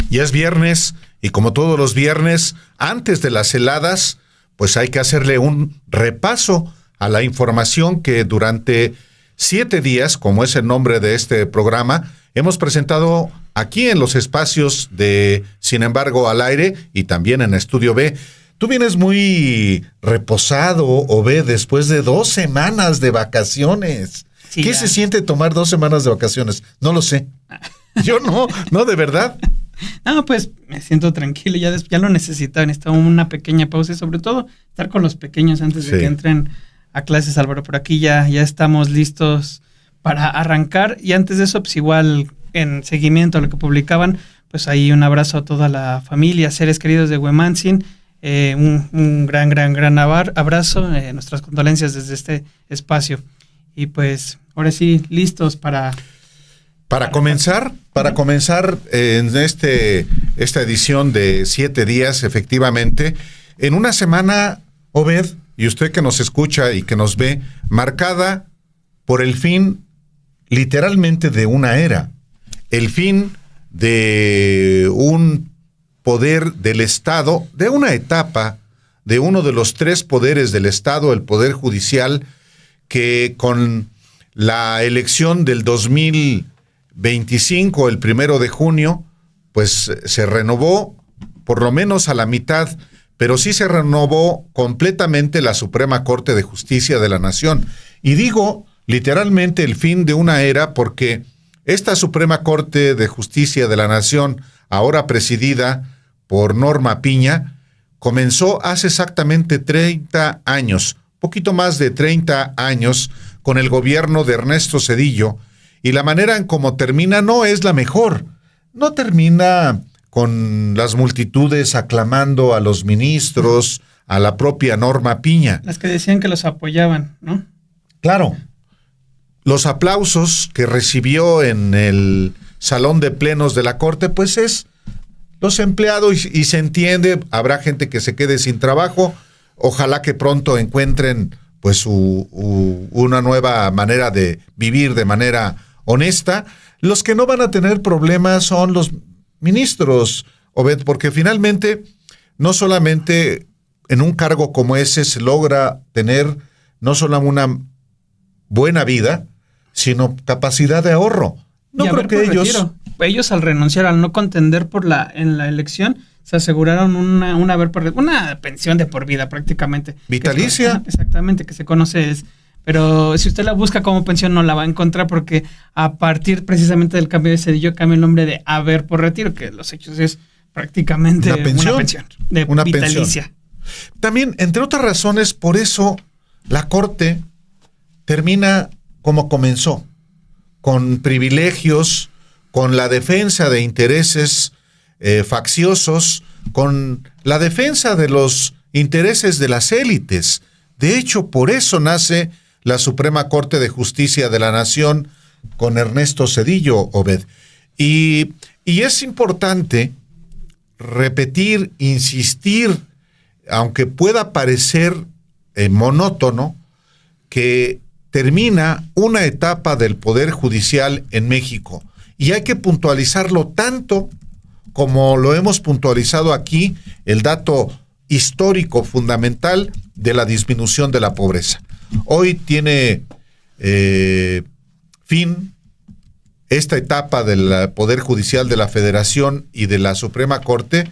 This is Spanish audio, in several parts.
Ya es viernes y como todos los viernes, antes de las heladas, pues hay que hacerle un repaso a la información que durante 7 días, como es el nombre de este programa, hemos presentado aquí en los espacios de Sin embargo al aire y también en Estudio B. Tú vienes muy reposado, Obed, después de 2 semanas de vacaciones. Sí, ¿qué se siente tomar 2 semanas de vacaciones? No lo sé. Yo no, de verdad. No, pues me siento tranquilo, ya lo necesitaba una pequeña pausa y sobre todo estar con los pequeños antes de que entren a clases, Álvaro. Por aquí ya estamos listos para arrancar y antes de eso, pues igual en seguimiento a lo que publicaban, pues ahí un abrazo a toda la familia, seres queridos de Huemantzin, un gran abrazo, nuestras condolencias desde este espacio y pues ahora sí, listos para comenzar en esta edición de 7 días, efectivamente, en una semana, Obed, y usted que nos escucha y que nos ve, marcada por el fin, literalmente, de una era, el fin de un poder del Estado, de una etapa de uno de los 3 poderes del Estado, el Poder Judicial, que con la elección del 2025, el 1 de junio, pues se renovó por lo menos a la mitad, pero sí se renovó completamente la Suprema Corte de Justicia de la Nación. Y digo literalmente el fin de una era porque esta Suprema Corte de Justicia de la Nación, ahora presidida por Norma Piña, comenzó hace exactamente 30 años, poquito más de 30 años, con el gobierno de Ernesto Zedillo, y la manera en cómo termina no es la mejor. No termina con las multitudes aclamando a los ministros, a la propia Norma Piña. Las que decían que los apoyaban, ¿no? Claro. Los aplausos que recibió en el salón de plenos de la Corte, pues es los empleados y se entiende, habrá gente que se quede sin trabajo, ojalá que pronto encuentren pues una nueva manera de vivir de manera honesta. Los que no van a tener problemas son los ministros, Obed, porque finalmente no solamente en un cargo como ese se logra tener no solo una buena vida, sino capacidad de ahorro. No creo que ellos al renunciar, al no contender en la elección, se aseguraron una pensión de por vida prácticamente. Vitalicia. Exactamente, que se conoce pero si usted la busca como pensión no la va a encontrar porque a partir precisamente del cambio de Zedillo cambia el nombre de haber por retiro, que los hechos es prácticamente una pensión de vitalicia. Pensión. También, entre otras razones, por eso la Corte termina como comenzó, con privilegios, con la defensa de intereses facciosos, con la defensa de los intereses de las élites. De hecho, por eso nace la Suprema Corte de Justicia de la Nación con Ernesto Zedillo, Obed. Y es importante repetir, insistir, aunque pueda parecer monótono, que termina una etapa del Poder Judicial en México. Y hay que puntualizarlo tanto como lo hemos puntualizado aquí, el dato histórico fundamental de la disminución de la pobreza. Hoy tiene fin esta etapa del Poder Judicial de la Federación y de la Suprema Corte,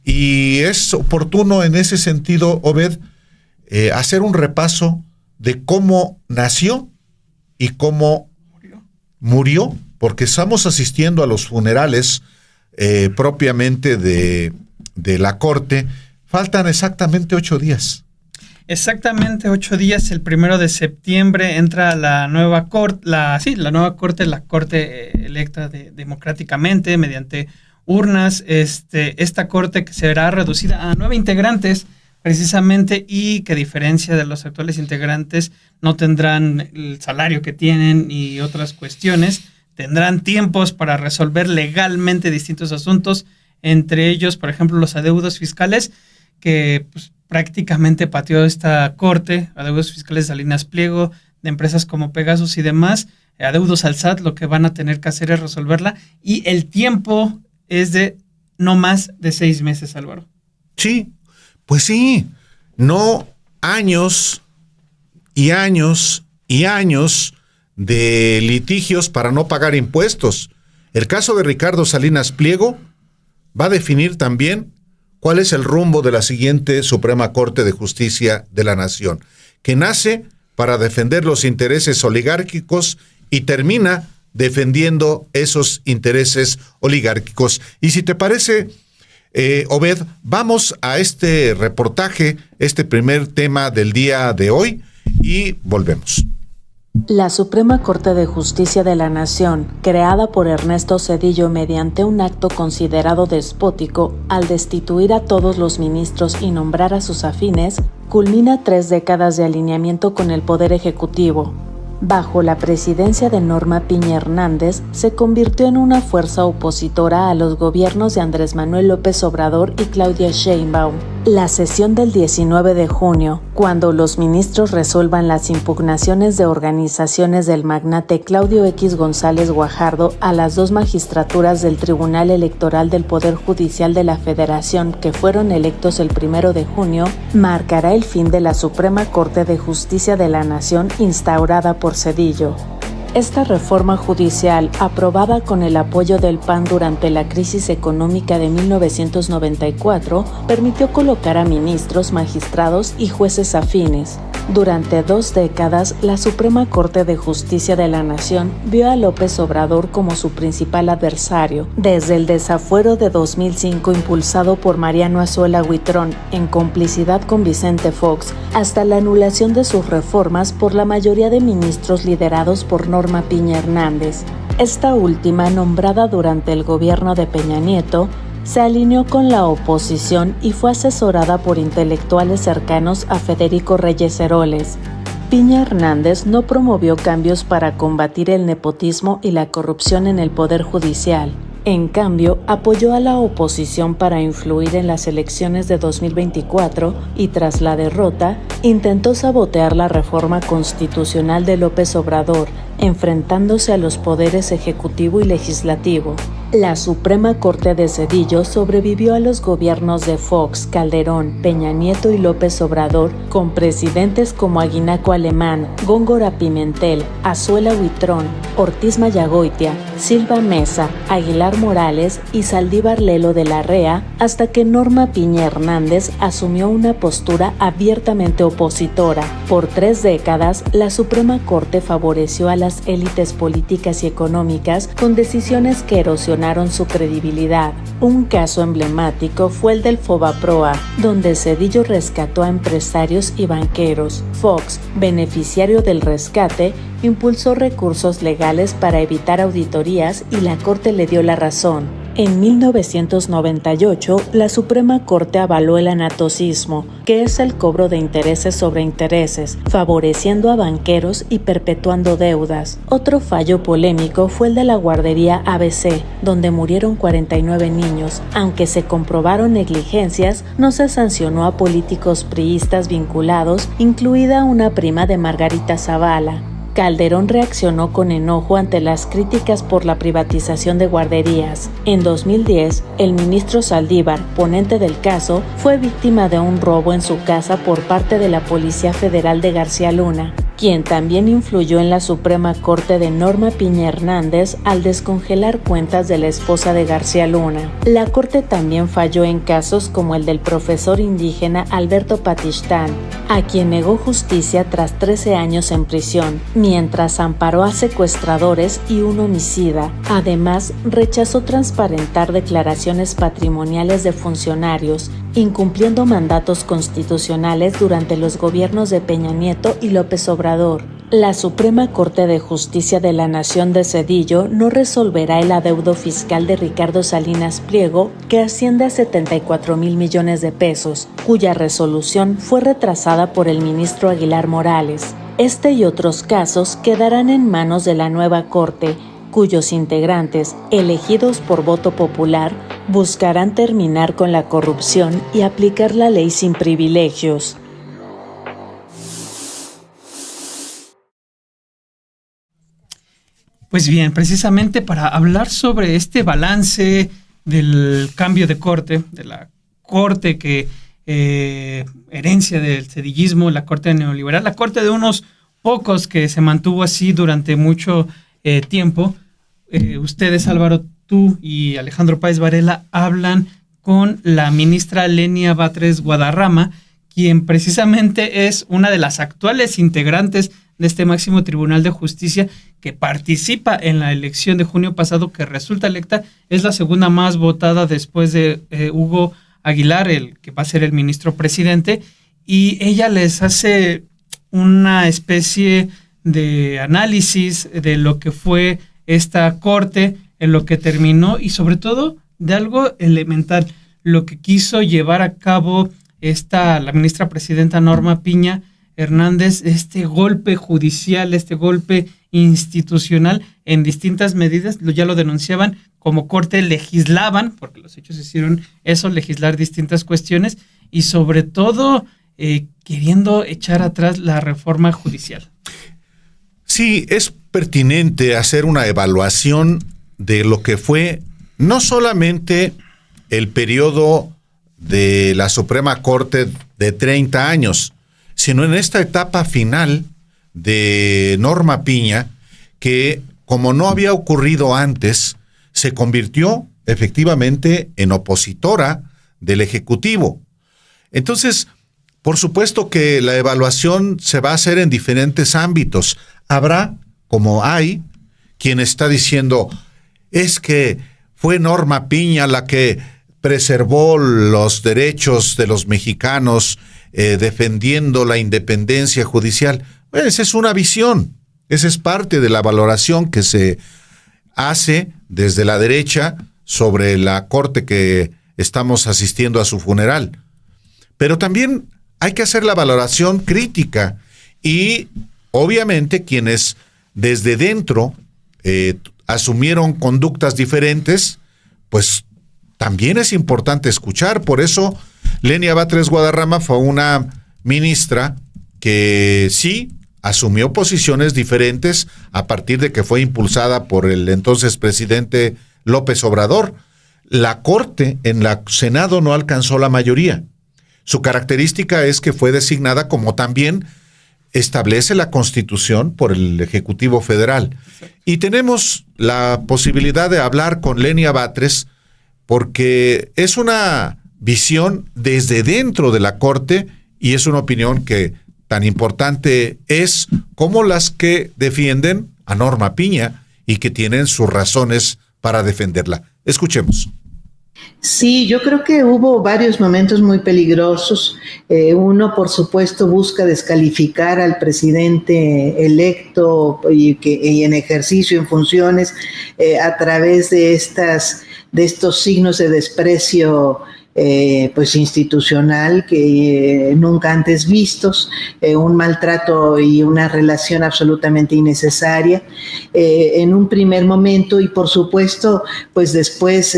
y es oportuno en ese sentido, Obed, hacer un repaso de cómo nació y cómo murió, porque estamos asistiendo a los funerales propiamente de la Corte. Faltan exactamente 8 días. Exactamente 8 días. El 1 de septiembre entra la nueva Corte, la Corte electa democráticamente mediante urnas. Esta Corte que será reducida a 9 integrantes precisamente, y que a diferencia de los actuales integrantes no tendrán el salario que tienen y otras cuestiones, tendrán tiempos para resolver legalmente distintos asuntos, entre ellos, por ejemplo, los adeudos fiscales, que pues, prácticamente pateó esta Corte, adeudos fiscales de Salinas Pliego, de empresas como Pegasus y demás, adeudos al SAT. Lo que van a tener que hacer es resolverla, y el tiempo es de no más de 6 meses, Álvaro. Sí, pues sí, no años y años y años de litigios para no pagar impuestos. El caso de Ricardo Salinas Pliego va a definir también cuál es el rumbo de la siguiente Suprema Corte de Justicia de la Nación, que nace para defender los intereses oligárquicos y termina defendiendo esos intereses oligárquicos. Y si te parece, Obed, vamos a este reportaje, este primer tema del día de hoy, y volvemos. La Suprema Corte de Justicia de la Nación, creada por Ernesto Zedillo mediante un acto considerado despótico al destituir a todos los ministros y nombrar a sus afines, culmina 3 décadas de alineamiento con el Poder Ejecutivo. Bajo la presidencia de Norma Piña Hernández, se convirtió en una fuerza opositora a los gobiernos de Andrés Manuel López Obrador y Claudia Sheinbaum. La sesión del 19 de junio, cuando los ministros resuelvan las impugnaciones de organizaciones del magnate Claudio X González Guajardo a las 2 magistraturas del Tribunal Electoral del Poder Judicial de la Federación que fueron electos el 1 de junio, marcará el fin de la Suprema Corte de Justicia de la Nación instaurada por Zedillo. Esta reforma judicial, aprobada con el apoyo del PAN durante la crisis económica de 1994, permitió colocar a ministros, magistrados y jueces afines. Durante 2 décadas, la Suprema Corte de Justicia de la Nación vio a López Obrador como su principal adversario, desde el desafuero de 2005 impulsado por Mariano Azuela Huitrón en complicidad con Vicente Fox, hasta la anulación de sus reformas por la mayoría de ministros liderados por Norma Piña Hernández. Esta última, nombrada durante el gobierno de Peña Nieto, se alineó con la oposición y fue asesorada por intelectuales cercanos a Federico Reyes Heroles. Piña Hernández no promovió cambios para combatir el nepotismo y la corrupción en el Poder Judicial. En cambio, apoyó a la oposición para influir en las elecciones de 2024 y tras la derrota, intentó sabotear la reforma constitucional de López Obrador, enfrentándose a los poderes ejecutivo y legislativo. La Suprema Corte de Zedillo sobrevivió a los gobiernos de Fox, Calderón, Peña Nieto y López Obrador, con presidentes como Aguinaco Alemán, Góngora Pimentel, Azuela Huitrón, Ortiz Mayagoitia, Silva Mesa, Aguilar Morales y Saldívar Lelo de la Rea, hasta que Norma Piña Hernández asumió una postura abiertamente opositora. Por 3 décadas, la Suprema Corte favoreció a las élites políticas y económicas con decisiones que erosionaron su credibilidad. Un caso emblemático fue el del Fobaproa, donde Zedillo rescató a empresarios y banqueros. Fox, beneficiario del rescate, impulsó recursos legales para evitar auditorías y la Corte le dio la razón. En 1998, la Suprema Corte avaló el anatocismo, que es el cobro de intereses sobre intereses, favoreciendo a banqueros y perpetuando deudas. Otro fallo polémico fue el de la guardería ABC, donde murieron 49 niños. Aunque se comprobaron negligencias, no se sancionó a políticos priistas vinculados, incluida una prima de Margarita Zavala. Calderón reaccionó con enojo ante las críticas por la privatización de guarderías. En 2010, el ministro Saldívar, ponente del caso, fue víctima de un robo en su casa por parte de la Policía Federal de García Luna, quien también influyó en la Suprema Corte de Norma Piña Hernández al descongelar cuentas de la esposa de García Luna. La Corte también falló en casos como el del profesor indígena Alberto Patistán, a quien negó justicia tras 13 años en prisión, mientras amparó a secuestradores y un homicida. Además, rechazó transparentar declaraciones patrimoniales de funcionarios, incumpliendo mandatos constitucionales durante los gobiernos de Peña Nieto y López Obrador. La Suprema Corte de Justicia de la Nación de Zedillo no resolverá el adeudo fiscal de Ricardo Salinas Pliego, que asciende a 74,000 millones de pesos, cuya resolución fue retrasada por el ministro Aguilar Morales. Este y otros casos quedarán en manos de la nueva Corte, cuyos integrantes, elegidos por voto popular, buscarán terminar con la corrupción y aplicar la ley sin privilegios. Pues bien, precisamente para hablar sobre este balance del cambio de corte, de la corte que herencia del cedillismo, la corte neoliberal, la corte de unos pocos que se mantuvo así durante mucho tiempo. Ustedes, Álvaro, tú y Alejandro Páez Varela hablan con la ministra Lenia Batres Guadarrama, quien precisamente es una de las actuales integrantes de este máximo Tribunal de Justicia que participa en la elección de junio pasado, que resulta electa, es la segunda más votada después de Hugo Aguilar, el que va a ser el ministro presidente, y ella les hace una especie de análisis de lo que fue esta corte, en lo que terminó y sobre todo de algo elemental, lo que quiso llevar a cabo la ministra presidenta Norma Piña Hernández, este golpe judicial, este golpe institucional en distintas medidas, ya lo denunciaban como corte, legislaban, porque los hechos hicieron eso, legislar distintas cuestiones y sobre todo queriendo echar atrás la reforma judicial. Sí, es pertinente hacer una evaluación de lo que fue no solamente el periodo de la Suprema Corte de 30 años, sino en esta etapa final de Norma Piña, que como no había ocurrido antes, se convirtió efectivamente en opositora del Ejecutivo. Entonces, por supuesto que la evaluación se va a hacer en diferentes ámbitos. Habrá, como hay, quien está diciendo, es que fue Norma Piña la que preservó los derechos de los mexicanos, defendiendo la independencia judicial. Bueno, esa es una visión, esa es parte de la valoración que se hace desde la derecha sobre la corte que estamos asistiendo a su funeral. Pero también hay que hacer la valoración crítica y obviamente quienes desde dentro asumieron conductas diferentes, pues también es importante escuchar. Por eso Lenia Batres Guadarrama fue una ministra que sí asumió posiciones diferentes a partir de que fue impulsada por el entonces presidente López Obrador. La Corte en la Senado no alcanzó la mayoría. Su característica es que fue designada como también establece la Constitución por el Ejecutivo Federal. Y tenemos la posibilidad de hablar con Lenia Batres porque es una visión desde dentro de la Corte y es una opinión que tan importante es como las que defienden a Norma Piña y que tienen sus razones para defenderla. Escuchemos. Sí, yo creo que hubo varios momentos muy peligrosos. Uno, por supuesto, busca descalificar al presidente electo y en ejercicio, en funciones, a través de estos signos de desprecio pues institucional que nunca antes vistos, un maltrato y una relación absolutamente innecesaria en un primer momento y por supuesto pues después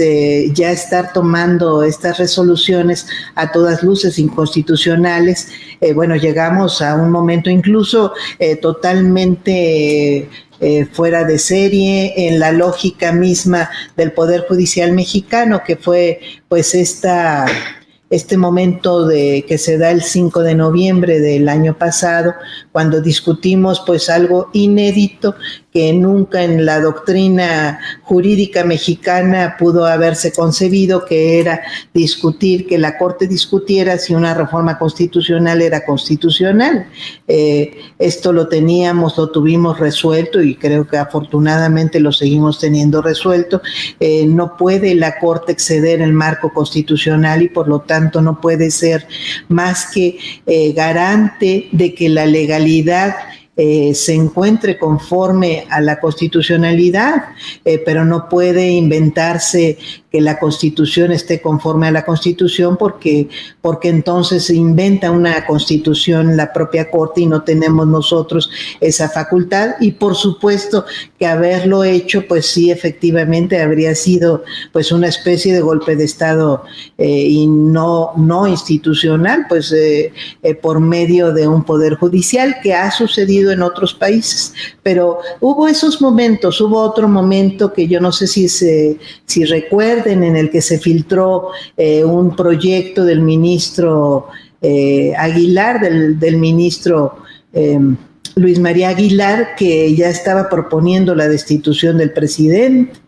ya estar tomando estas resoluciones a todas luces inconstitucionales. Bueno, llegamos a un momento incluso totalmente fuera de serie en la lógica misma del Poder Judicial mexicano, que fue pues este momento que se da el 5 de noviembre del año pasado, cuando discutimos pues algo inédito que nunca en la doctrina jurídica mexicana pudo haberse concebido, que era discutir, que la Corte discutiera si una reforma constitucional era constitucional. Esto lo tuvimos resuelto y creo que afortunadamente lo seguimos teniendo resuelto. No puede la Corte exceder el marco constitucional y por lo tanto no puede ser más que garante de que la legalidad se encuentre conforme a la constitucionalidad, pero no puede inventarse que la Constitución esté conforme a la Constitución porque entonces se inventa una Constitución la propia Corte y no tenemos nosotros esa facultad y por supuesto que haberlo hecho pues sí efectivamente habría sido pues una especie de golpe de Estado y no institucional pues por medio de un poder judicial que ha sucedido sucedido en otros países. Pero hubo esos momentos, hubo otro momento que yo no sé si recuerden, en el que se filtró un proyecto del ministro Aguilar, del ministro Luis María Aguilar, que ya estaba proponiendo la destitución del presidente.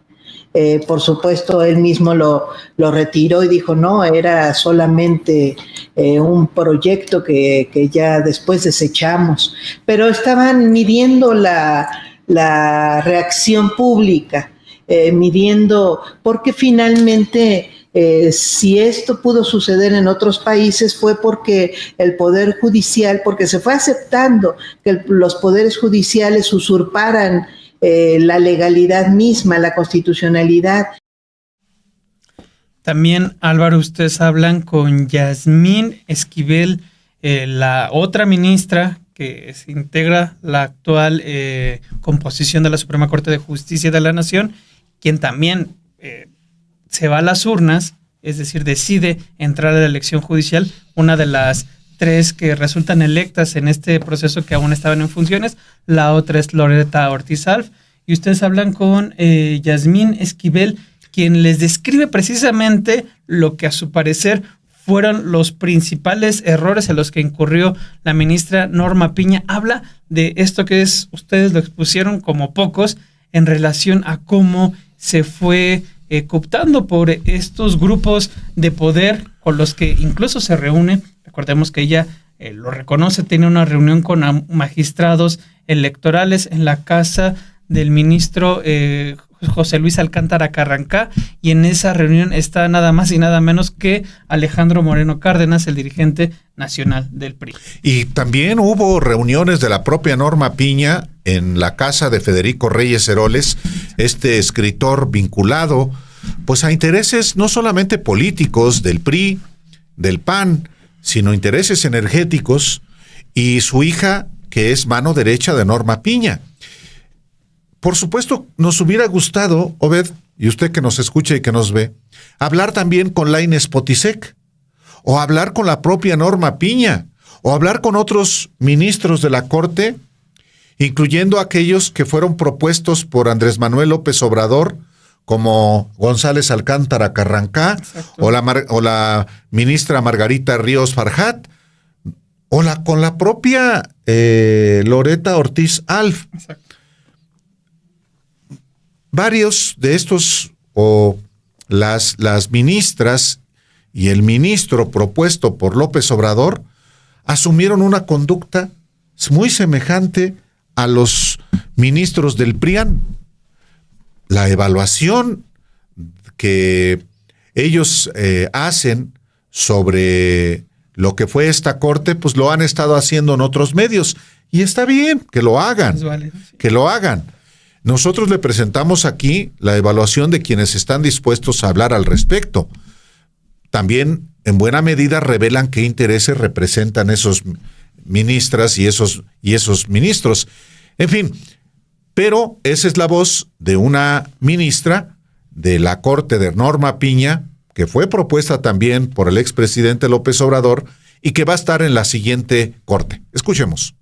Por supuesto, él mismo lo retiró y dijo no, era solamente un proyecto que ya después desechamos. Pero estaban midiendo la reacción pública, midiendo, porque finalmente si esto pudo suceder en otros países fue porque el Poder Judicial, porque se fue aceptando que los poderes judiciales usurparan la legalidad misma, la constitucionalidad. También, Álvaro, ustedes hablan con Yasmín Esquivel, la otra ministra que se integra la actual composición de la Suprema Corte de Justicia de la Nación, quien también se va a las urnas, es decir, decide entrar a la elección judicial, una de las 3 que resultan electas en este proceso que aún estaban en funciones, la otra es Loreta Ortiz Alf, y ustedes hablan con Yasmín Esquivel, quien les describe precisamente lo que a su parecer fueron los principales errores en los que incurrió la ministra Norma Piña. Habla de esto que ustedes lo expusieron como pocos en relación a cómo se fue cooptando por estos grupos de poder con los que incluso se reúne. Recordemos que ella lo reconoce, tiene una reunión con magistrados electorales en la casa del ministro José Luis Alcántara Carrancá, y en esa reunión está nada más y nada menos que Alejandro Moreno Cárdenas, el dirigente nacional del PRI. Y también hubo reuniones de la propia Norma Piña en la casa de Federico Reyes Heroles, este escritor vinculado pues a intereses no solamente políticos del PRI, del PAN, sino intereses energéticos, y su hija, que es mano derecha de Norma Piña. Por supuesto, nos hubiera gustado, Obed, y usted que nos escucha y que nos ve, hablar también con Lainez Potisek, o hablar con la propia Norma Piña, o hablar con otros ministros de la Corte, incluyendo aquellos que fueron propuestos por Andrés Manuel López Obrador, como González Alcántara Carrancá, o la ministra Margarita Ríos Farjat, con la propia Loreta Ortiz Alf. Exacto. Varios de estos, o las ministras y el ministro propuesto por López Obrador, asumieron una conducta muy semejante a los ministros del PRIAN. La evaluación que ellos hacen sobre lo que fue esta corte, pues lo han estado haciendo en otros medios. Y está bien que lo hagan, que lo hagan. Nosotros le presentamos aquí la evaluación de quienes están dispuestos a hablar al respecto. También, en buena medida, revelan qué intereses representan esos ministras y esos ministros. En fin, pero esa es la voz de una ministra de la Corte, de Norma Piña, que fue propuesta también por el expresidente López Obrador y que va a estar en la siguiente corte. Escuchemos.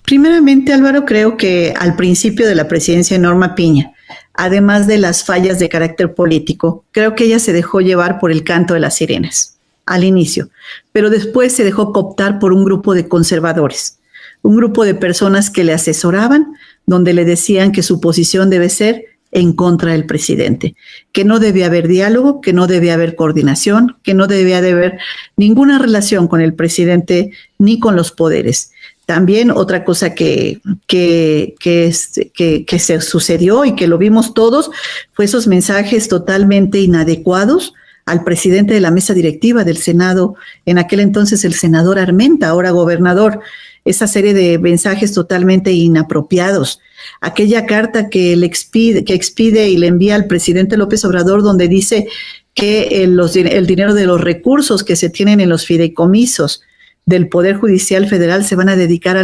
Primeramente, Álvaro, creo que al principio de la presidencia de Norma Piña, además de las fallas de carácter político, creo que ella se dejó llevar por el canto de las sirenas al inicio, pero después se dejó cooptar por un grupo de conservadores, un grupo de personas que le asesoraban, donde le decían que su posición debe ser en contra del presidente, que no debía haber diálogo, que no debía haber coordinación, que no debía de haber ninguna relación con el presidente ni con los poderes. También otra cosa que se sucedió y que lo vimos todos fue esos mensajes totalmente inadecuados al presidente de la mesa directiva del Senado, en aquel entonces el senador Armenta, ahora gobernador, esa serie de mensajes totalmente inapropiados. Aquella carta que expide y le envía al presidente López Obrador, donde dice que el dinero de los recursos que se tienen en los fideicomisos del Poder Judicial Federal se van a dedicar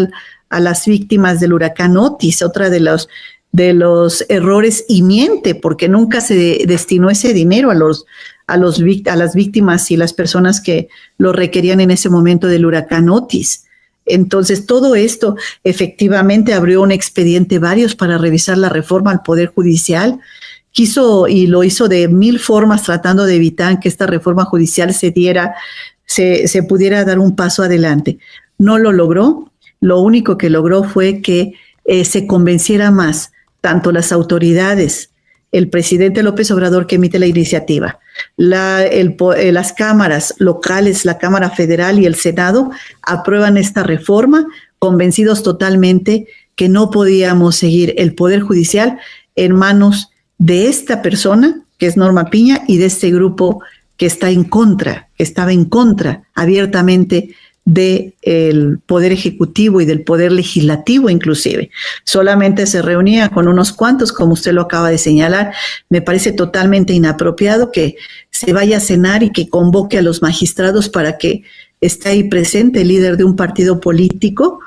a las víctimas del huracán Otis, otra de los errores, y miente, porque nunca se destinó ese dinero a las víctimas y las personas que lo requerían en ese momento del huracán Otis. Entonces, todo esto efectivamente abrió un expediente varios para revisar la reforma al Poder Judicial. Quiso y lo hizo de 1000 formas tratando de evitar que esta reforma judicial se pudiera dar un paso adelante. No lo logró. Lo único que logró fue que se convenciera más tanto las autoridades, el presidente López Obrador, que emite la iniciativa, las cámaras locales, la Cámara Federal y el Senado aprueban esta reforma, convencidos totalmente que no podíamos seguir el Poder Judicial en manos de esta persona, que es Norma Piña, y de este grupo que estaba en contra abiertamente del Poder Ejecutivo y del Poder Legislativo inclusive. Solamente se reunía con unos cuantos, como usted lo acaba de señalar. Me parece totalmente inapropiado que se vaya a cenar y que convoque a los magistrados para que esté ahí presente el líder de un partido político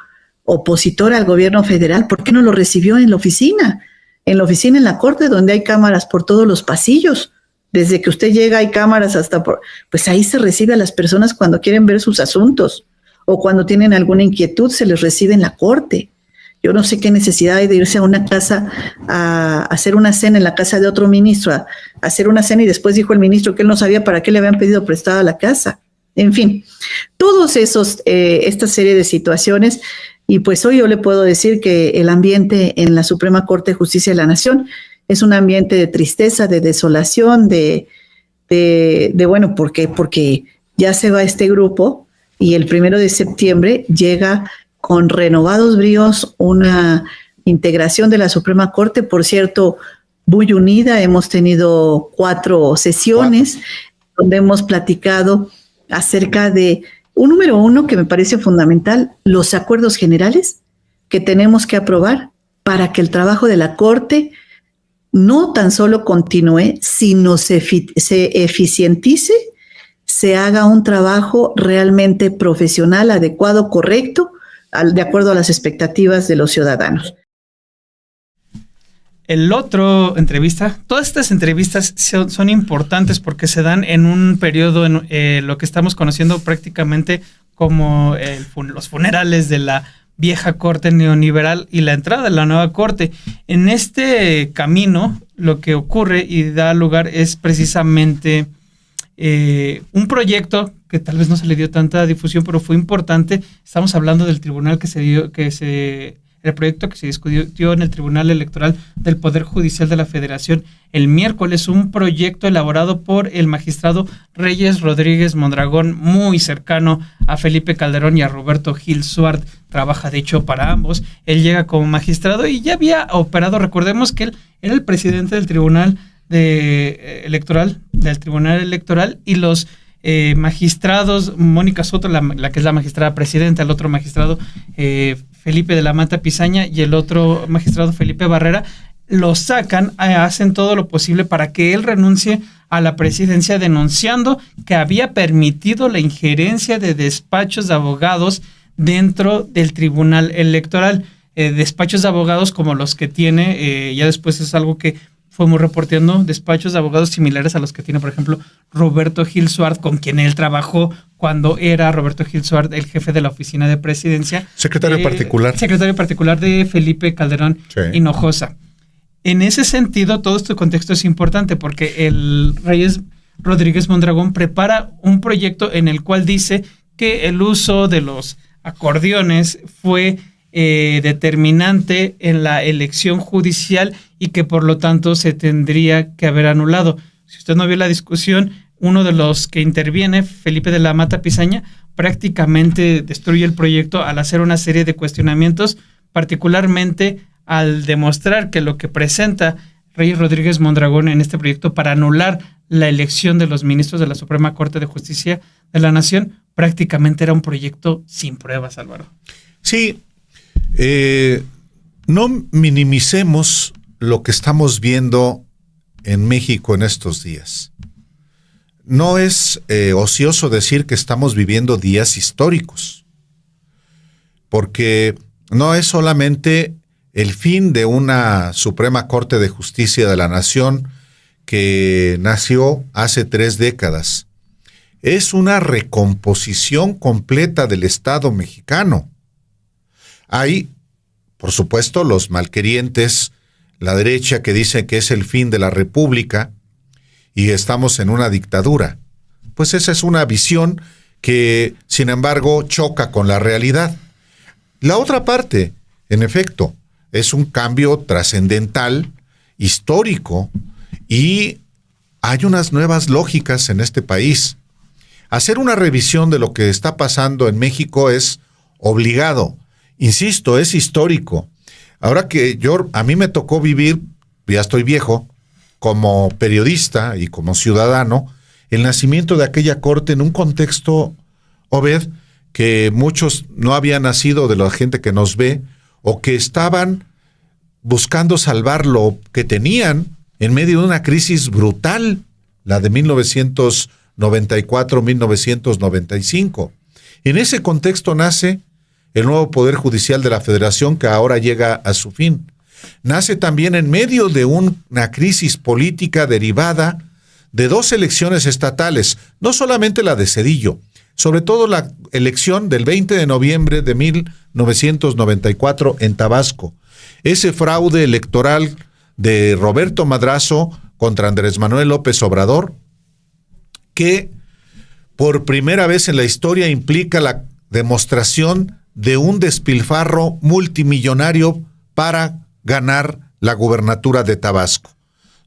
opositor al gobierno federal. ¿Por qué no lo recibió en la oficina? En la corte, donde hay cámaras por todos los pasillos. Desde que usted llega hay cámaras pues ahí se recibe a las personas cuando quieren ver sus asuntos o cuando tienen alguna inquietud, se les recibe en la corte. Yo no sé qué necesidad hay de irse a una casa a hacer una cena en la casa de otro ministro, a hacer una cena, y después dijo el ministro que él no sabía para qué le habían pedido prestada la casa. En fin, todos esta serie de situaciones. Y pues hoy yo le puedo decir que el ambiente en la Suprema Corte de Justicia de la Nación es un ambiente de tristeza, de desolación, bueno, porque ya se va este grupo y el 1 de septiembre llega con renovados bríos una integración de la Suprema Corte, por cierto, muy unida. Hemos tenido 4 sesiones donde hemos platicado acerca de número 1 que me parece fundamental, los acuerdos generales que tenemos que aprobar para que el trabajo de la Corte no tan solo continúe, sino se eficientice, se haga un trabajo realmente profesional, adecuado, correcto, de acuerdo a las expectativas de los ciudadanos. El otro entrevista, todas estas entrevistas son importantes porque se dan en un periodo, en lo que estamos conociendo prácticamente como los funerales de la vieja corte neoliberal y la entrada de la nueva corte. En este camino, lo que ocurre y da lugar es precisamente un proyecto que tal vez no se le dio tanta difusión, pero fue importante. Estamos hablando del tribunal el proyecto que se discutió en el Tribunal Electoral del Poder Judicial de la Federación el miércoles, un proyecto elaborado por el magistrado Reyes Rodríguez Mondragón, muy cercano a Felipe Calderón y a Roberto Gil Suart. Trabaja de hecho para ambos. Él llega como magistrado y ya había operado, recordemos que él era el presidente del Tribunal Electoral, y los magistrados, Mónica Soto, la que es la magistrada presidenta, el otro magistrado Felipe de la Mata Pizaña y el otro magistrado Felipe Barrera, lo sacan, hacen todo lo posible para que él renuncie a la presidencia, denunciando que había permitido la injerencia de despachos de abogados dentro del Tribunal Electoral. Despachos de abogados como los que tiene, ya después es algo que fuimos reporteando, despachos de abogados similares a los que tiene, por ejemplo, Roberto Gil Suart, con quien él trabajó cuando era Roberto Gil Suart el jefe de la oficina de presidencia. Secretario particular de Felipe Calderón Hinojosa. En ese sentido, todo este contexto es importante porque el Reyes Rodríguez Mondragón prepara un proyecto en el cual dice que el uso de los acordeones fue determinante en la elección judicial y que por lo tanto se tendría que haber anulado. Si usted no vio la discusión, uno de los que interviene, Felipe de la Mata Pizaña, prácticamente destruye el proyecto al hacer una serie de cuestionamientos, particularmente al demostrar que lo que presenta Reyes Rodríguez Mondragón en este proyecto para anular la elección de los ministros de la Suprema Corte de Justicia de la Nación prácticamente era un proyecto sin pruebas, Álvaro. Sí, no minimicemos lo que estamos viendo en México en estos días. No es ocioso decir que estamos viviendo días históricos, porque no es solamente el fin de una Suprema Corte de Justicia de la Nación que nació hace 3 décadas. Es una recomposición completa del Estado mexicano. Hay, por supuesto, los malquerientes, la derecha que dice que es el fin de la república y estamos en una dictadura. Pues esa es una visión que, sin embargo, choca con la realidad. La otra parte, en efecto, es un cambio trascendental, histórico, y hay unas nuevas lógicas en este país. Hacer una revisión de lo que está pasando en México es obligado. Insisto, es histórico. Ahora que a mí me tocó vivir, ya estoy viejo, como periodista y como ciudadano, el nacimiento de aquella corte en un contexto, Obed, que muchos no habían nacido de la gente que nos ve, o que estaban buscando salvar lo que tenían en medio de una crisis brutal, la de 1994-1995. En ese contexto nace el nuevo Poder Judicial de la Federación, que ahora llega a su fin. Nace también en medio de una crisis política derivada de 2 elecciones estatales, no solamente la de Zedillo, sobre todo la elección del 20 de noviembre de 1994 en Tabasco. Ese fraude electoral de Roberto Madrazo contra Andrés Manuel López Obrador, que por primera vez en la historia implica la demostración de un despilfarro multimillonario para ganar la gubernatura de Tabasco.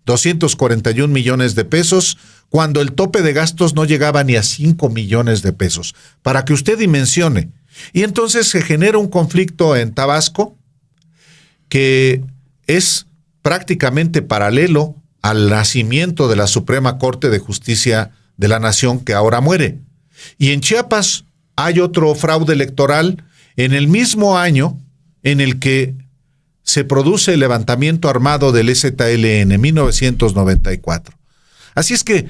241 millones de pesos, cuando el tope de gastos no llegaba ni a 5 millones de pesos, para que usted dimensione. Y entonces se genera un conflicto en Tabasco que es prácticamente paralelo al nacimiento de la Suprema Corte de Justicia de la Nación, que ahora muere. Y en Chiapas hay otro fraude electoral en el mismo año en el que se produce el levantamiento armado del EZLN en 1994. Así es que,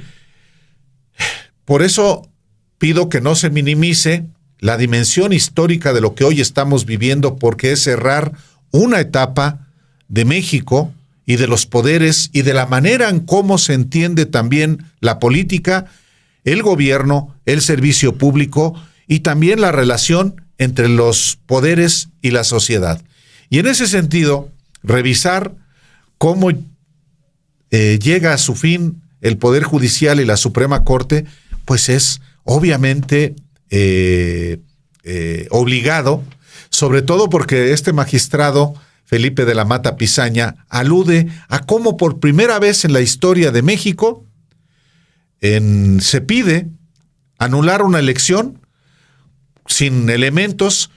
por eso pido que no se minimice la dimensión histórica de lo que hoy estamos viviendo, porque es cerrar una etapa de México y de los poderes y de la manera en cómo se entiende también la política, el gobierno, el servicio público y también la relación entre los poderes y la sociedad. Y en ese sentido, revisar cómo llega a su fin el Poder Judicial y la Suprema Corte, pues es obviamente obligado, sobre todo porque este magistrado, Felipe de la Mata Pizaña, alude a cómo por primera vez en la historia de México se pide anular una elección sin elementos,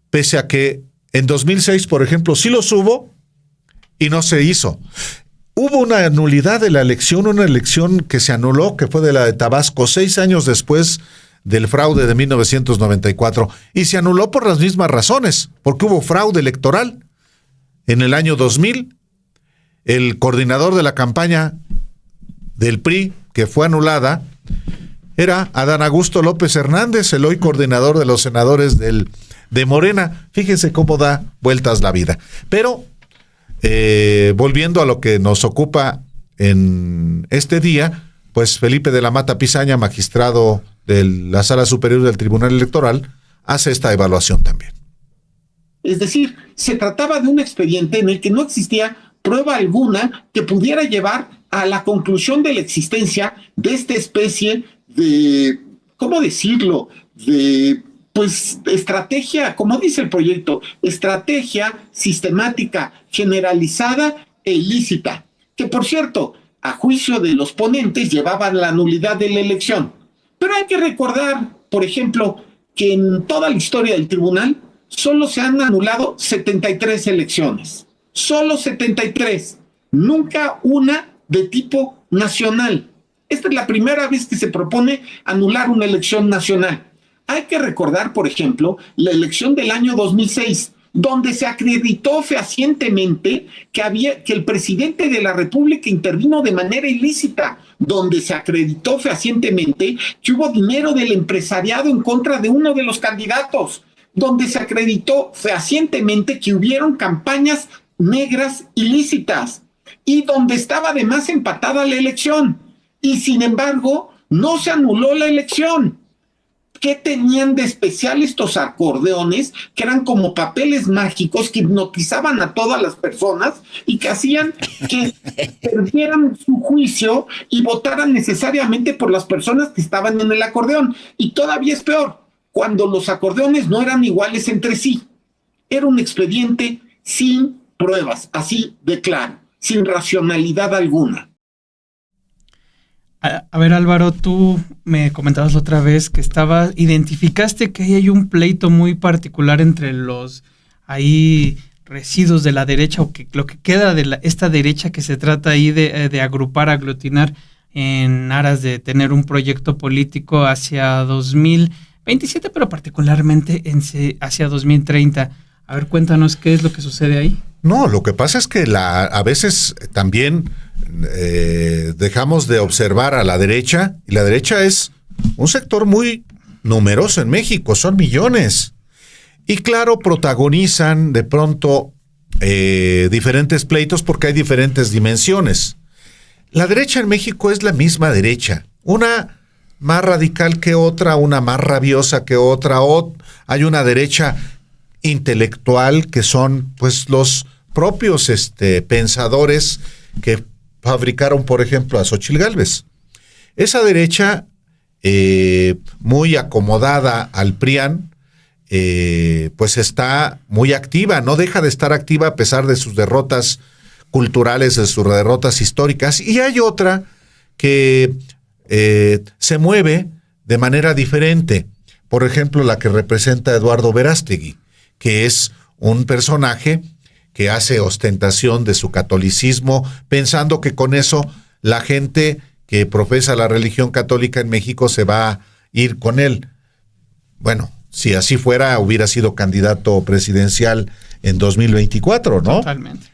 pese a que en 2006, por ejemplo, sí los hubo y no se hizo. Hubo una nulidad de la elección, una elección que se anuló, que fue de la de Tabasco, 6 años después del fraude de 1994, y se anuló por las mismas razones, porque hubo fraude electoral. En el año 2000, el coordinador de la campaña del PRI, que fue anulada, era Adán Augusto López Hernández, el hoy coordinador de los senadores de Morena. Fíjense cómo da vueltas la vida. Pero, volviendo a lo que nos ocupa en este día, pues Felipe de la Mata Pizaña, magistrado de la Sala Superior del Tribunal Electoral, hace esta evaluación también. Es decir, se trataba de un expediente en el que no existía prueba alguna que pudiera llevar a la conclusión de la existencia de esta especie de, ¿cómo decirlo?, de, pues, estrategia, como dice el proyecto, estrategia sistemática, generalizada e ilícita, que por cierto, a juicio de los ponentes, llevaban la nulidad de la elección. Pero hay que recordar, por ejemplo, que en toda la historia del tribunal solo se han anulado 73 elecciones. Solo 73. Nunca una de tipo nacional. Esta es la primera vez que se propone anular una elección nacional. Hay que recordar, por ejemplo, la elección del año 2006, donde se acreditó fehacientemente que el presidente de la República intervino de manera ilícita, donde se acreditó fehacientemente que hubo dinero del empresariado en contra de uno de los candidatos, donde se acreditó fehacientemente que hubieron campañas negras ilícitas y donde estaba además empatada la elección. Y sin embargo, no se anuló la elección. ¿Qué tenían de especial estos acordeones que eran como papeles mágicos que hipnotizaban a todas las personas y que hacían que perdieran su juicio y votaran necesariamente por las personas que estaban en el acordeón? Y todavía es peor, cuando los acordeones no eran iguales entre sí. Era un expediente sin pruebas, así de claro, sin racionalidad alguna. A ver, Álvaro, tú me comentabas la otra vez que identificaste que ahí hay un pleito muy particular entre los ahí residuos de la derecha, o que lo que queda de esta derecha que se trata ahí de agrupar, aglutinar en aras de tener un proyecto político hacia 2027, pero particularmente hacia 2030. A ver, cuéntanos qué es lo que sucede ahí. No, lo que pasa es que a veces también dejamos de observar a la derecha, y la derecha es un sector muy numeroso en México, son millones. Y claro, protagonizan de pronto diferentes pleitos porque hay diferentes dimensiones. La derecha en México es la misma derecha, una más radical que otra, una más rabiosa que otra, hay una derecha intelectual que son pues los propios pensadores que fabricaron, por ejemplo, a Xóchitl Gálvez. Esa derecha muy acomodada al PRIAN, pues está muy activa, no deja de estar activa a pesar de sus derrotas culturales, de sus derrotas históricas. Y hay otra que se mueve de manera diferente. Por ejemplo, la que representa a Eduardo Verástegui, que es un personaje que hace ostentación de su catolicismo, pensando que con eso la gente que profesa la religión católica en México se va a ir con él. Bueno, si así fuera, hubiera sido candidato presidencial en 2024, ¿no? Totalmente.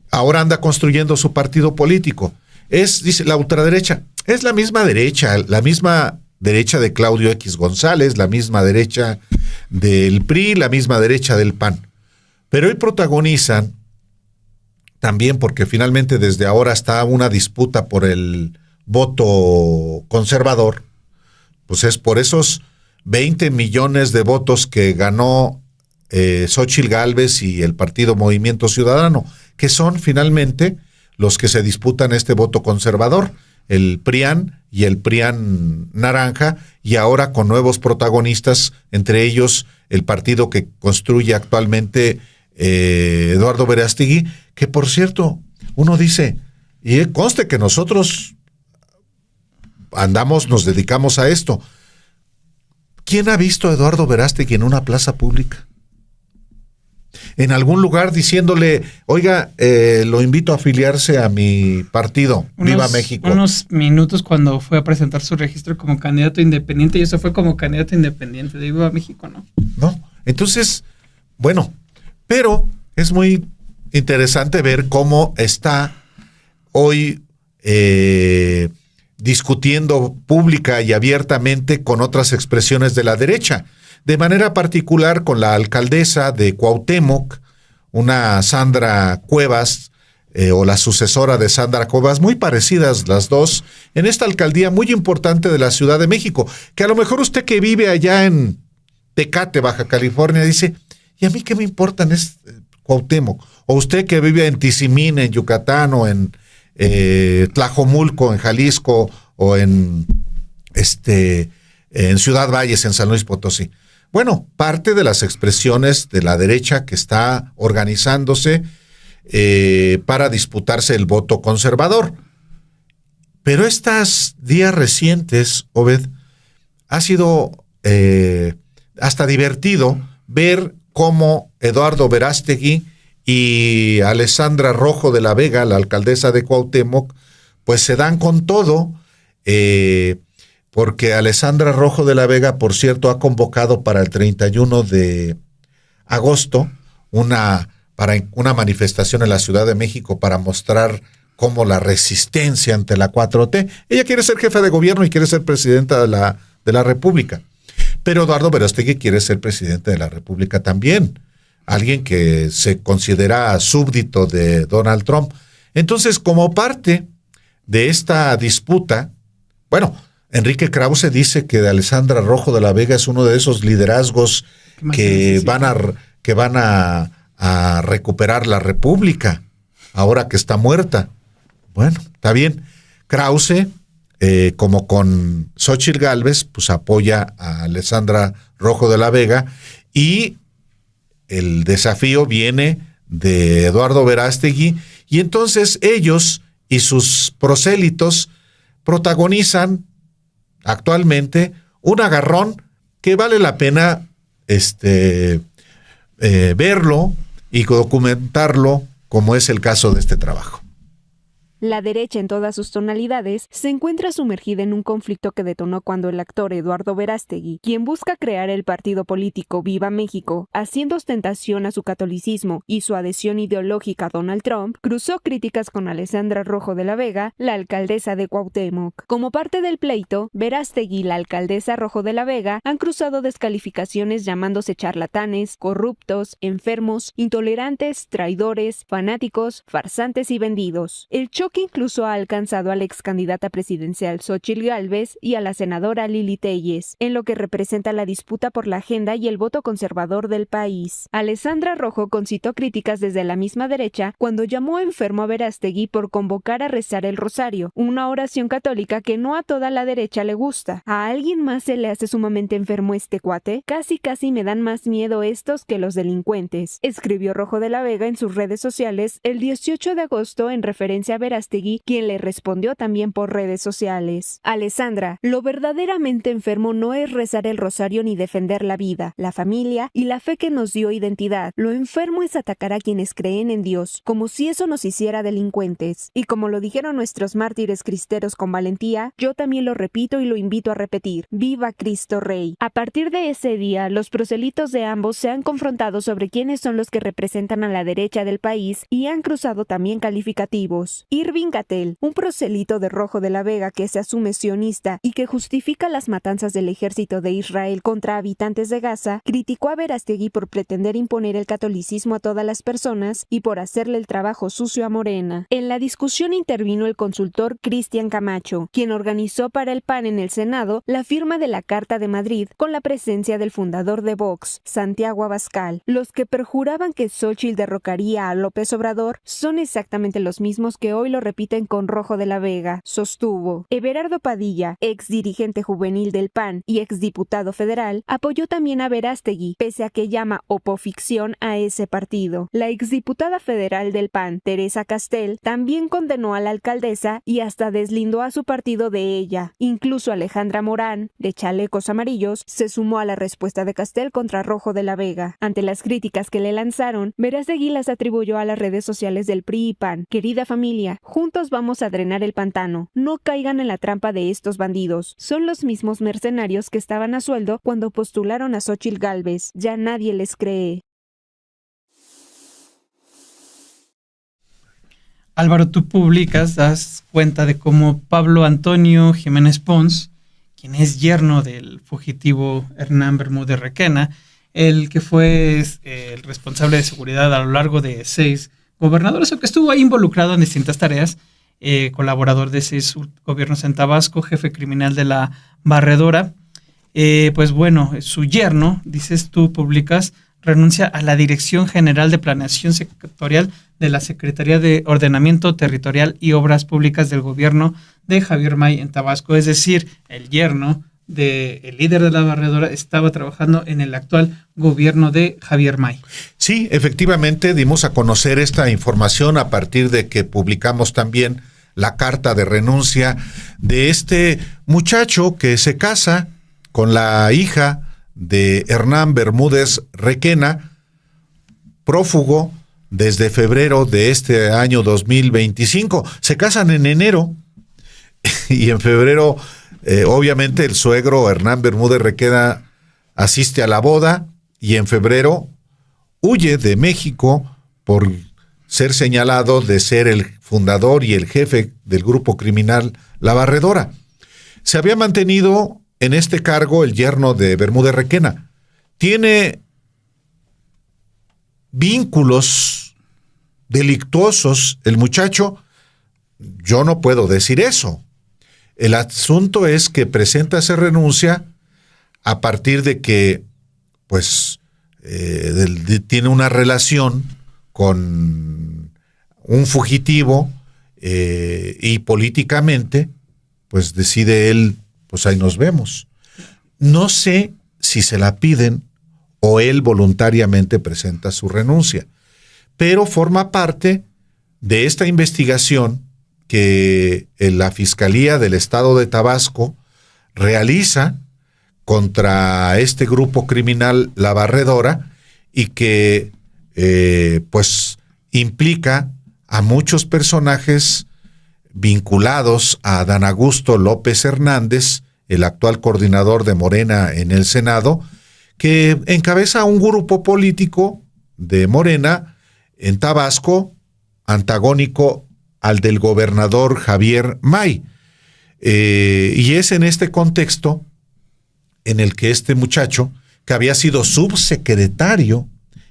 Ahora anda construyendo su partido político. Dice la ultraderecha, es la misma derecha de Claudio X González, la misma derecha del PRI, la misma derecha del PAN. Pero hoy protagonizan también, porque finalmente desde ahora está una disputa por el voto conservador, pues es por esos 20 millones de votos que ganó Xóchitl Gálvez y el partido Movimiento Ciudadano, que son finalmente los que se disputan este voto conservador, el PRIAN y el PRIAN naranja, y ahora con nuevos protagonistas, entre ellos el partido que construye actualmente Eduardo Verástegui, que por cierto, uno dice, y conste que nosotros nos dedicamos a esto. ¿Quién ha visto a Eduardo Verástegui en una plaza pública? En algún lugar diciéndole, oiga, lo invito a afiliarse a mi partido, Viva México. Unos minutos cuando fue a presentar su registro como candidato independiente, y eso fue como candidato independiente de Viva México, ¿no? No, entonces, bueno, pero es muy interesante ver cómo está hoy discutiendo pública y abiertamente con otras expresiones de la derecha, de manera particular con la alcaldesa de Cuauhtémoc, una Sandra Cuevas, o la sucesora de Sandra Cuevas, muy parecidas las dos, en esta alcaldía muy importante de la Ciudad de México, que a lo mejor usted que vive allá en Tecate, Baja California, dice, ¿y a mí qué me importan Cuauhtémoc? O usted que vive en Tizimín, en Yucatán, o en Tlajomulco, en Jalisco, o en Ciudad Valles, en San Luis Potosí. Bueno, parte de las expresiones de la derecha que está organizándose para disputarse el voto conservador. Pero estos días recientes, Obed, ha sido hasta divertido ver cómo Eduardo Verástegui y Alessandra Rojo de la Vega, la alcaldesa de Cuauhtémoc, pues se dan con todo, porque Alessandra Rojo de la Vega, por cierto, ha convocado para el 31 de agosto una manifestación en la Ciudad de México para mostrar cómo la resistencia ante la 4T. Ella quiere ser jefa de gobierno y quiere ser presidenta de la República. Pero Eduardo Verástegui quiere ser presidente de la República también. Alguien que se considera súbdito de Donald Trump. Entonces, como parte de esta disputa, bueno, Enrique Krause dice que de Alessandra Rojo de la Vega es uno de esos liderazgos que van a recuperar la República ahora que está muerta. Bueno, está bien. Krause, como con Xóchitl Gálvez, pues apoya a Alessandra Rojo de la Vega, y el desafío viene de Eduardo Verástegui, y entonces ellos y sus prosélitos protagonizan actualmente un agarrón que vale la pena verlo y documentarlo, como es el caso de este trabajo. La derecha en todas sus tonalidades se encuentra sumergida en un conflicto que detonó cuando el actor Eduardo Verástegui, quien busca crear el partido político Viva México, haciendo ostentación a su catolicismo y su adhesión ideológica a Donald Trump, cruzó críticas con Alessandra Rojo de la Vega, la alcaldesa de Cuauhtémoc. Como parte del pleito, Verástegui y la alcaldesa Rojo de la Vega han cruzado descalificaciones llamándose charlatanes, corruptos, enfermos, intolerantes, traidores, fanáticos, farsantes y vendidos. El choque incluso ha alcanzado a la ex candidata presidencial Xóchitl Gálvez y a la senadora Lili Téllez, en lo que representa la disputa por la agenda y el voto conservador del país. Alessandra Rojo concitó críticas desde la misma derecha cuando llamó enfermo a Verástegui por convocar a rezar el rosario, una oración católica que no a toda la derecha le gusta. ¿A alguien más se le hace sumamente enfermo este cuate? Casi me dan más miedo estos que los delincuentes, escribió Rojo de la Vega en sus redes sociales el 18 de agosto en referencia a Verástegui, quien le respondió también por redes sociales. Alessandra, lo verdaderamente enfermo no es rezar el rosario ni defender la vida, la familia y la fe que nos dio identidad. Lo enfermo es atacar a quienes creen en Dios, como si eso nos hiciera delincuentes. Y como lo dijeron nuestros mártires cristeros con valentía, yo también lo repito y lo invito a repetir. ¡Viva Cristo Rey! A partir de ese día, los proselitos de ambos se han confrontado sobre quiénes son los que representan a la derecha del país y han cruzado también calificativos. Irving Gatell, un proselito de Rojo de la Vega que se asume sionista y que justifica las matanzas del ejército de Israel contra habitantes de Gaza, criticó a Verástegui por pretender imponer el catolicismo a todas las personas y por hacerle el trabajo sucio a Morena. En la discusión intervino el consultor Cristian Camacho, quien organizó para el PAN en el Senado la firma de la Carta de Madrid con la presencia del fundador de Vox, Santiago Abascal. Los que perjuraban que Xóchitl derrocaría a López Obrador son exactamente los mismos que hoy lo repiten con Rojo de la Vega, sostuvo. Everardo Padilla, ex dirigente juvenil del PAN y ex diputado federal, apoyó también a Verástegui, pese a que llama opoficción a ese partido. La exdiputada federal del PAN, Teresa Castel, también condenó a la alcaldesa y hasta deslindó a su partido de ella. Incluso Alejandra Morán, de Chalecos Amarillos, se sumó a la respuesta de Castel contra Rojo de la Vega. Ante las críticas que le lanzaron, Verástegui las atribuyó a las redes sociales del PRI y PAN. Querida familia, juntos vamos a drenar el pantano. No caigan en la trampa de estos bandidos. Son los mismos mercenarios que estaban a sueldo cuando postularon a Xóchitl Gálvez. Ya nadie les cree. Álvaro, tú publicas, das cuenta de cómo Pablo Antonio Jiménez Pons, quien es yerno del fugitivo Hernán Bermúdez Requena, el que fue el responsable de seguridad a lo largo de 6 gobernadores, o que estuvo ahí involucrado en distintas tareas, colaborador de 6 gobiernos en Tabasco, jefe criminal de la Barredora. Pues bueno, su yerno, dices tú, publicas, renuncia a la Dirección General de Planeación Sectorial de la Secretaría de Ordenamiento Territorial y Obras Públicas del gobierno de Javier May en Tabasco. Es decir, el yerno del líder de la Barredora estaba trabajando en el actual gobierno de Javier May. Sí, efectivamente dimos a conocer esta información a partir de que publicamos también la carta de renuncia de este muchacho que se casa con la hija de Hernán Bermúdez Requena, prófugo desde febrero de este año 2025. Se casan en enero y en febrero obviamente el suegro Hernán Bermúdez Requena asiste a la boda y en febrero huye de México por ser señalado de ser el fundador y el jefe del grupo criminal La Barredora. Se había mantenido en este cargo el yerno de Bermúdez Requena. Tiene vínculos delictuosos el muchacho. Yo no puedo decir eso. El asunto es que presenta esa renuncia a partir de que, pues, tiene una relación con un fugitivo y políticamente, pues decide él, pues ahí nos vemos. No sé si se la piden o él voluntariamente presenta su renuncia, pero forma parte de esta investigación que la Fiscalía del Estado de Tabasco realiza contra este grupo criminal La Barredora y que pues implica a muchos personajes vinculados a Adán Augusto López Hernández, el actual coordinador de Morena en el Senado, que encabeza un grupo político de Morena en Tabasco, antagónico al del gobernador Javier May. Y es en este contexto en el que este muchacho, que había sido subsecretario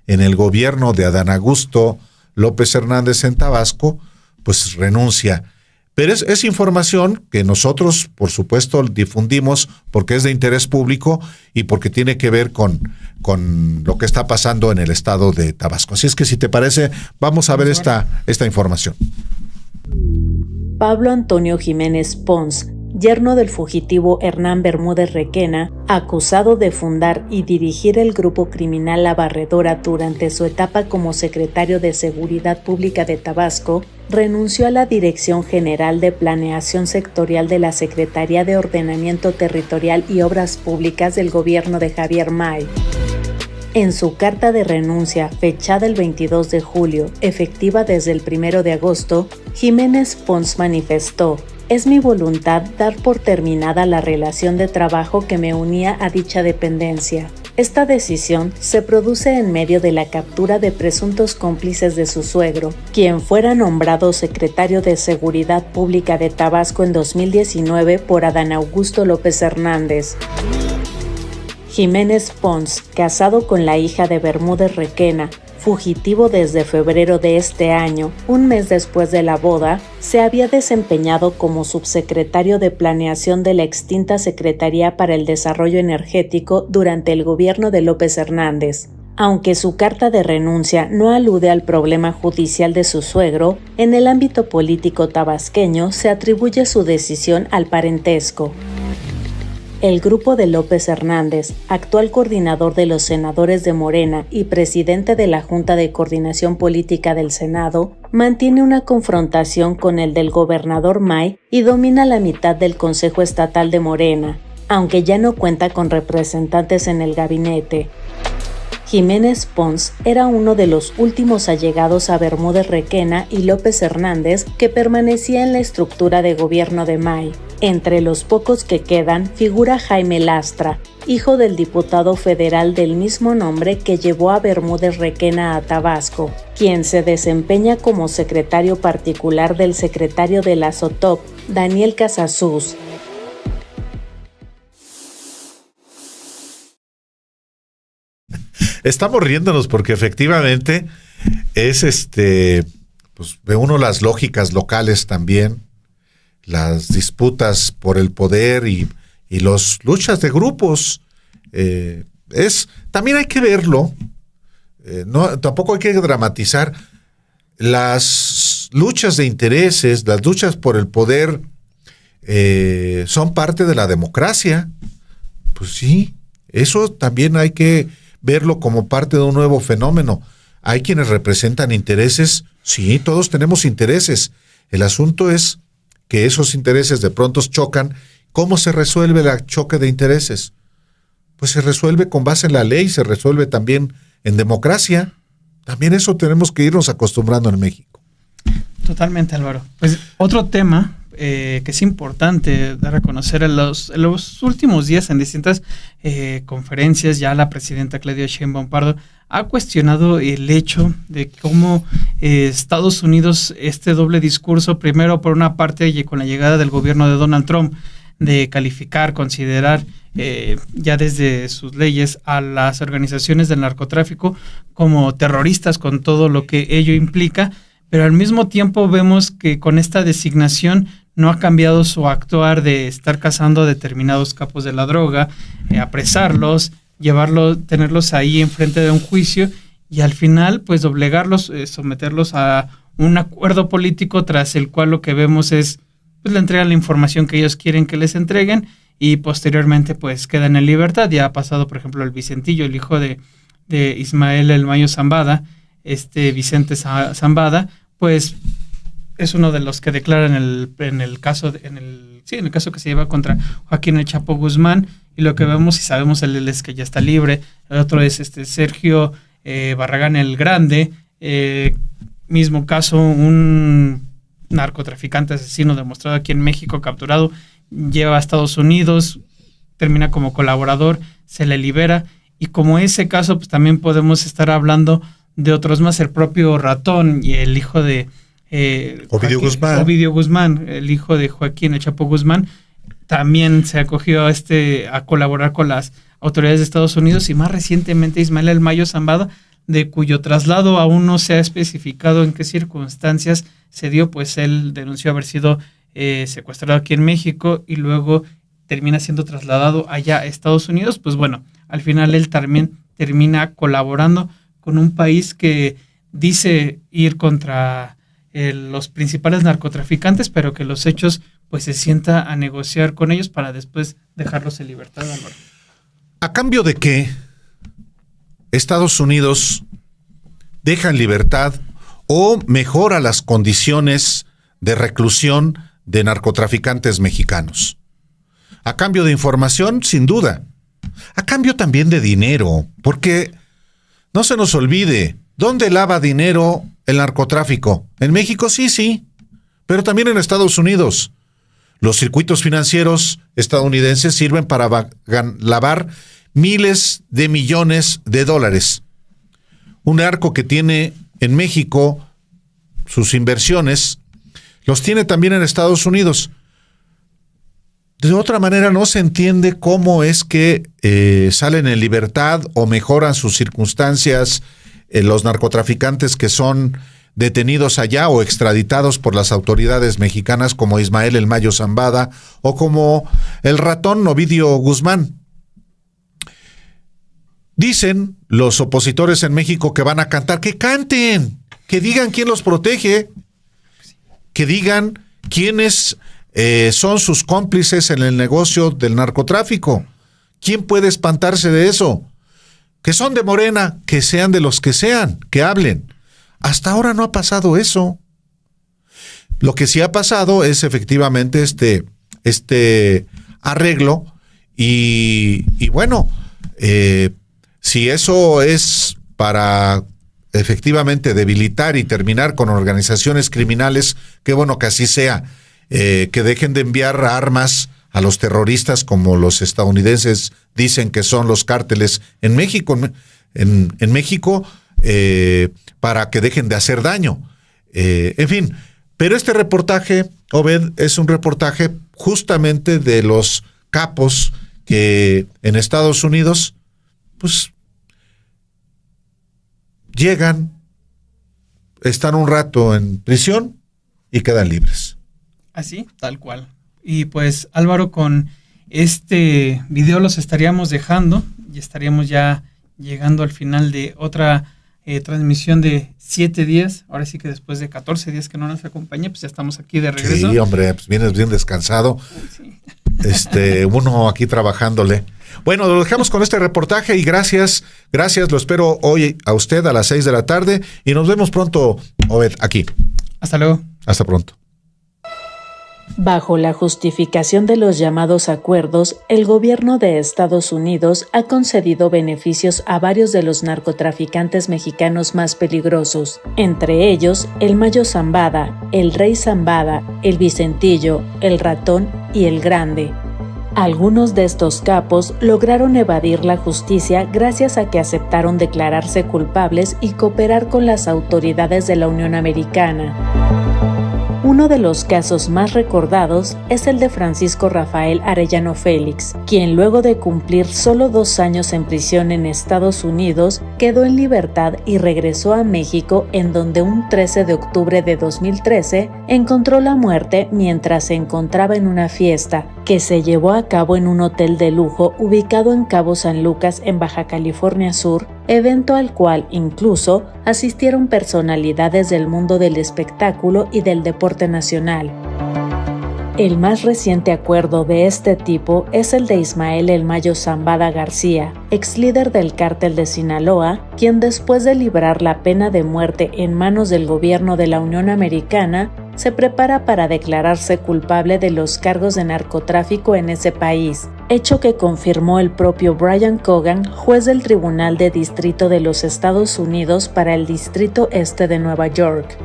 en el gobierno de Adán Augusto López Hernández en Tabasco, pues renuncia. Pero es información que nosotros, por supuesto, difundimos porque es de interés público y porque tiene que ver con lo que está pasando en el estado de Tabasco. Así es que, si te parece, vamos a ver esta información. Pablo Antonio Jiménez Pons, yerno del fugitivo Hernán Bermúdez Requena, acusado de fundar y dirigir el grupo criminal La Barredora durante su etapa como secretario de Seguridad Pública de Tabasco, renunció a la Dirección General de Planeación Sectorial de la Secretaría de Ordenamiento Territorial y Obras Públicas del gobierno de Javier May. En su carta de renuncia, fechada el 22 de julio, efectiva desde el 1 de agosto, Jiménez Pons manifestó: "Es mi voluntad dar por terminada la relación de trabajo que me unía a dicha dependencia. Esta decisión se produce en medio de la captura de presuntos cómplices de su suegro, quien fuera nombrado secretario de Seguridad Pública de Tabasco en 2019 por Adán Augusto López Hernández". Jiménez Pons, casado con la hija de Bermúdez Requena, fugitivo desde febrero de este año, un mes después de la boda, se había desempeñado como subsecretario de Planeación de la extinta Secretaría para el Desarrollo Energético durante el gobierno de López Hernández. Aunque su carta de renuncia no alude al problema judicial de su suegro, en el ámbito político tabasqueño se atribuye su decisión al parentesco. El grupo de López Hernández, actual coordinador de los senadores de Morena y presidente de la Junta de Coordinación Política del Senado, mantiene una confrontación con el del gobernador May y domina la mitad del Consejo Estatal de Morena, aunque ya no cuenta con representantes en el gabinete. Jiménez Pons era uno de los últimos allegados a Bermúdez Requena y López Hernández que permanecía en la estructura de gobierno de May. Entre los pocos que quedan figura Jaime Lastra, hijo del diputado federal del mismo nombre que llevó a Bermúdez Requena a Tabasco, quien se desempeña como secretario particular del secretario de la SOTOP, Daniel Casasus. Estamos riéndonos porque efectivamente es pues ve uno las lógicas locales también, las disputas por el poder y las luchas de grupos. También hay que verlo, tampoco hay que dramatizar. Las luchas de intereses, las luchas por el poder son parte de la democracia. Pues sí, eso también hay que verlo como parte de un nuevo fenómeno. Hay quienes representan intereses, sí, todos tenemos intereses. El asunto es que esos intereses de pronto chocan. ¿Cómo se resuelve el choque de intereses? Pues se resuelve con base en la ley, se resuelve también en democracia. También eso tenemos que irnos acostumbrando en México. Totalmente, Álvaro. Pues otro tema que es importante dar a conocer en los últimos días en distintas conferencias, ya la presidenta Claudia Sheinbaum Pardo ha cuestionado el hecho de cómo Estados Unidos, este doble discurso, primero por una parte y con la llegada del gobierno de Donald Trump, de calificar, considerar ya desde sus leyes a las organizaciones del narcotráfico como terroristas con todo lo que ello implica, pero al mismo tiempo vemos que con esta designación no ha cambiado su actuar de estar cazando a determinados capos de la droga, apresarlos, tenerlos ahí enfrente de un juicio y al final pues doblegarlos, someterlos a un acuerdo político tras el cual lo que vemos es pues le entregan la información que ellos quieren que les entreguen y posteriormente pues quedan en libertad. Ya ha pasado, por ejemplo, el Vicentillo, el hijo de Ismael El Mayo Zambada, Vicente Zambada, pues es uno de los que declaran en el caso que se lleva contra Joaquín El Chapo Guzmán, y lo que vemos y sabemos él es que ya está libre. El otro es Sergio Barragán el Grande, mismo caso, un narcotraficante asesino demostrado aquí en México, capturado, lleva a Estados Unidos, termina como colaborador, se le libera, y como ese caso pues también podemos estar hablando de otros más, el propio Ratón y el hijo de Ovidio Guzmán, el hijo de Joaquín El Chapo Guzmán, también se acogió a colaborar con las autoridades de Estados Unidos, y más recientemente Ismael El Mayo Zambada, de cuyo traslado aún no se ha especificado en qué circunstancias se dio, pues él denunció haber sido secuestrado aquí en México y luego termina siendo trasladado allá a Estados Unidos. Pues bueno, al final él también termina colaborando con un país que dice ir contra los principales narcotraficantes, pero que los hechos pues se sienta a negociar con ellos para después dejarlos en libertad, Álvaro. ¿A cambio de qué Estados Unidos deja en libertad o mejora las condiciones de reclusión de narcotraficantes mexicanos? A cambio de información, sin duda. A cambio también de dinero, porque no se nos olvide, ¿dónde lava dinero el narcotráfico? En México sí, pero también en Estados Unidos. Los circuitos financieros estadounidenses sirven para lavar miles de millones de dólares. Un narco que tiene en México sus inversiones, los tiene también en Estados Unidos. De otra manera no se entiende cómo es que salen en libertad o mejoran sus circunstancias los narcotraficantes que son detenidos allá o extraditados por las autoridades mexicanas, como Ismael El Mayo Zambada o como el Ratón Ovidio Guzmán. Dicen los opositores en México que van a cantar, que canten, que digan quién los protege, que digan quiénes son sus cómplices en el negocio del narcotráfico. ¿Quién puede espantarse de eso? Que son de Morena, que sean de los que sean, que hablen. Hasta ahora no ha pasado eso. Lo que sí ha pasado es efectivamente este arreglo y bueno, si eso es para efectivamente debilitar y terminar con organizaciones criminales, qué bueno que así sea, que dejen de enviar armas a los terroristas como los estadounidenses dicen que son los cárteles en México, en México, para que dejen de hacer daño. En fin, pero este reportaje, Obed, es un reportaje justamente de los capos que en Estados Unidos, pues, llegan, están un rato en prisión y quedan libres. Así, tal cual. Y pues, Álvaro, con este video los estaríamos dejando y estaríamos ya llegando al final de otra transmisión de 7 días. Ahora sí que después de 14 días que no nos acompaña, pues ya estamos aquí de regreso. Sí, hombre, pues vienes bien descansado. Sí. Uno aquí trabajándole. Bueno, lo dejamos con este reportaje y gracias, lo espero hoy a usted a las 6 de la tarde y nos vemos pronto, Obed, aquí. Hasta luego. Hasta pronto. Bajo la justificación de los llamados acuerdos, el gobierno de Estados Unidos ha concedido beneficios a varios de los narcotraficantes mexicanos más peligrosos, entre ellos el Mayo Zambada, el Rey Zambada, el Vicentillo, el Ratón y el Grande. Algunos de estos capos lograron evadir la justicia gracias a que aceptaron declararse culpables y cooperar con las autoridades de la Unión Americana. Uno de los casos más recordados es el de Francisco Rafael Arellano Félix, quien luego de cumplir solo 2 años en prisión en Estados Unidos, quedó en libertad y regresó a México, en donde un 13 de octubre de 2013 encontró la muerte mientras se encontraba en una fiesta que se llevó a cabo en un hotel de lujo ubicado en Cabo San Lucas, en Baja California Sur, evento al cual incluso asistieron personalidades del mundo del espectáculo y del deporte nacional. El más reciente acuerdo de este tipo es el de Ismael El Mayo Zambada García, ex líder del cártel de Sinaloa, quien después de librar la pena de muerte en manos del gobierno de la Unión Americana, se prepara para declararse culpable de los cargos de narcotráfico en ese país, hecho que confirmó el propio Brian Cogan, juez del Tribunal de Distrito de los Estados Unidos para el Distrito Este de Nueva York.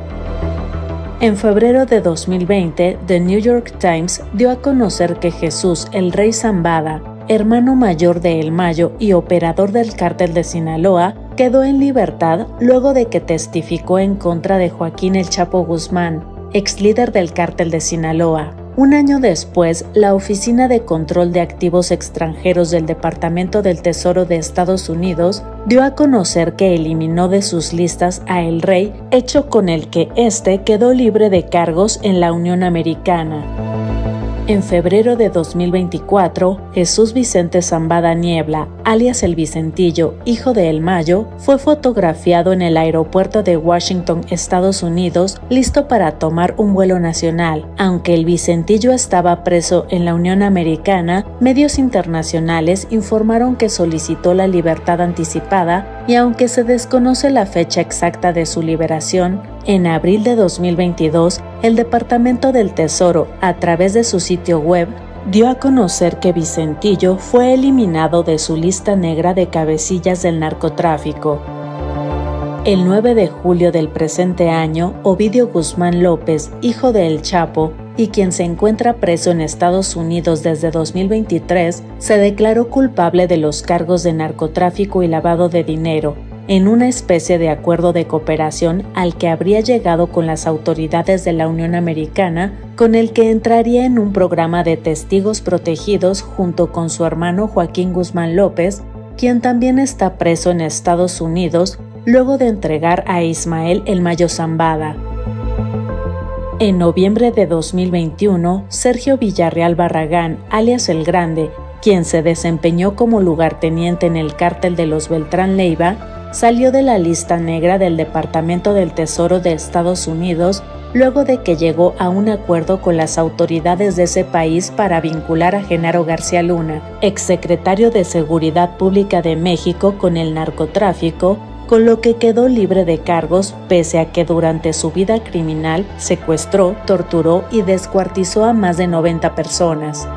En febrero de 2020, The New York Times dio a conocer que Jesús El Rey Zambada, hermano mayor de El Mayo y operador del cártel de Sinaloa, quedó en libertad luego de que testificó en contra de Joaquín El Chapo Guzmán, ex líder del cártel de Sinaloa. Un año después, la Oficina de Control de Activos Extranjeros del Departamento del Tesoro de Estados Unidos dio a conocer que eliminó de sus listas a El Rey, hecho con el que éste quedó libre de cargos en la Unión Americana. En febrero de 2024, Jesús Vicente Zambada Niebla, alias El Vicentillo, hijo de El Mayo, fue fotografiado en el aeropuerto de Washington, Estados Unidos, listo para tomar un vuelo nacional. Aunque El Vicentillo estaba preso en la Unión Americana, medios internacionales informaron que solicitó la libertad anticipada y aunque se desconoce la fecha exacta de su liberación, en abril de 2022, el Departamento del Tesoro, a través de su sitio web, dio a conocer que Vicentillo fue eliminado de su lista negra de cabecillas del narcotráfico. El 9 de julio del presente año, Ovidio Guzmán López, hijo de El Chapo, y quien se encuentra preso en Estados Unidos desde 2023, se declaró culpable de los cargos de narcotráfico y lavado de dinero, en una especie de acuerdo de cooperación al que habría llegado con las autoridades de la Unión Americana, con el que entraría en un programa de testigos protegidos junto con su hermano Joaquín Guzmán López, quien también está preso en Estados Unidos, luego de entregar a Ismael El Mayo Zambada. En noviembre de 2021, Sergio Villarreal Barragán, alias El Grande, quien se desempeñó como lugarteniente en el cártel de los Beltrán Leiva, salió de la lista negra del Departamento del Tesoro de Estados Unidos luego de que llegó a un acuerdo con las autoridades de ese país para vincular a Genaro García Luna, exsecretario de Seguridad Pública de México, con el narcotráfico, con lo que quedó libre de cargos pese a que durante su vida criminal secuestró, torturó y descuartizó a más de 90 personas.